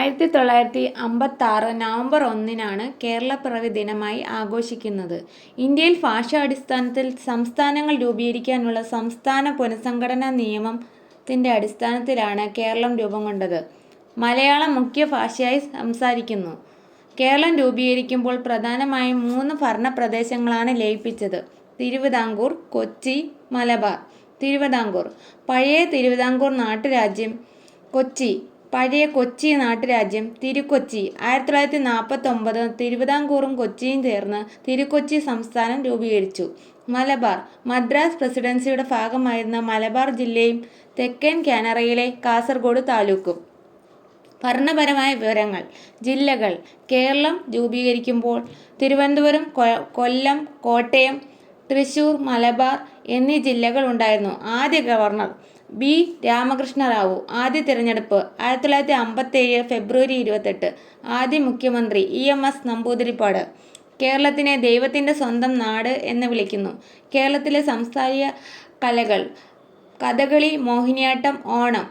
1956 November 1-നാണ് കേരളപ്പിറവി ദിനമായി ആഘോഷിക്കുന്നത്. ഇന്ത്യയിൽ ഭാഷാടിസ്ഥാനത്തിൽ സംസ്ഥാനങ്ങൾ രൂപീകരിക്കാനുള്ള സംസ്ഥാന പുനഃസംഘടനാ നിയമത്തിന്റെ അടിസ്ഥാനത്തിലാണ് കേരളം രൂപം കൊണ്ടത്. മലയാളം മുഖ്യ ഭാഷയായി സംസാരിക്കുന്നു. കേരളം രൂപീകരിക്കുമ്പോൾ പ്രധാനമായും 3 ഭരണപ്രദേശങ്ങളാണ് ലയിപ്പിച്ചത്: തിരുവിതാംകൂർ, കൊച്ചി, മലബാർ. തിരുവിതാംകൂർ പഴയ തിരുവിതാംകൂർ നാട്ടുരാജ്യം, കൊച്ചി പഴയ കൊച്ചി നാട്ടുരാജ്യം, തിരുക്കൊച്ചി. 1949 തിരുവിതാംകൂറും കൊച്ചിയും ചേർന്ന് തിരുക്കൊച്ചി സംസ്ഥാനം രൂപീകരിച്ചു. മലബാർ മദ്രാസ് പ്രസിഡൻസിയുടെ ഭാഗമായിരുന്ന മലബാർ ജില്ലയും തെക്കൻ കാനറയിലെ കാസർഗോഡ് താലൂക്കും. ഭരണപരമായ വിവരങ്ങൾ. ജില്ലകൾ. കേരളം രൂപീകരിക്കുമ്പോൾ തിരുവനന്തപുരം, കൊല്ലം, കോട്ടയം, തൃശൂർ, മലബാർ എന്നീ ജില്ലകൾ ഉണ്ടായിരുന്നു. ആദ്യ ഗവർണർ ബി. രാമകൃഷ്ണ റാവു. ആദ്യ തിരഞ്ഞെടുപ്പ് 1957 ഫെബ്രുവരി 28. ആദ്യ മുഖ്യമന്ത്രി EMS നമ്പൂതിരിപ്പാട്. കേരളത്തിനെ ദൈവത്തിൻ്റെ സ്വന്തം നാട് എന്ന് വിളിക്കുന്നു. കേരളത്തിലെ സാംസ്കാരിക കലകൾ: കഥകളി, മോഹിനിയാട്ടം, ഓണം.